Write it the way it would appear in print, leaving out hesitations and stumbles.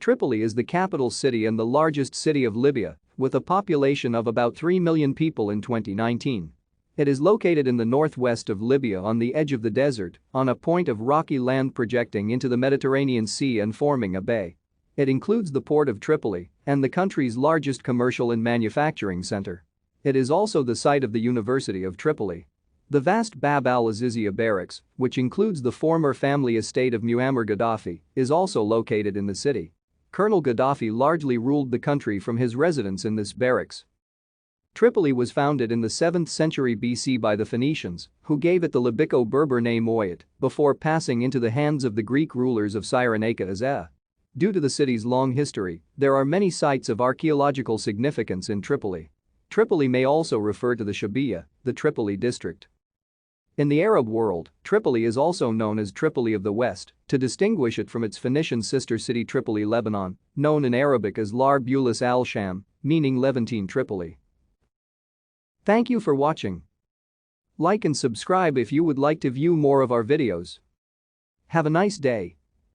Tripoli is the capital city and the largest city of Libya, with a population of about 3 million people in 2019. It is located in the northwest of Libya on the edge of the desert, on a point of rocky land projecting into the Mediterranean Sea and forming a bay. It includes the port of Tripoli and the country's largest commercial and manufacturing center. It is also the site of the University of Tripoli. The vast al-Azizia barracks, which includes the former family estate of Muammar Gaddafi, is also located in the city. Colonel Gaddafi largely ruled the country from his residence in this barracks. Tripoli was founded in the 7th century BC by the Phoenicians, who gave it the Libyco-Berber name Oyot, before passing into the hands of the Greek rulers of Cyrenaica as a. Due to the city's long history, there are many sites of archaeological significance in Tripoli. Tripoli may also refer to the Shabiya, the Tripoli district. In the Arab world, Tripoli is also known as Tripoli of the West, to distinguish it from its Phoenician sister city Tripoli, Lebanon, known in Arabic as Lar Bulis al-Sham, meaning Levantine Tripoli. Thank you for watching. Like and subscribe if you would like to view more of our videos. Have a nice day.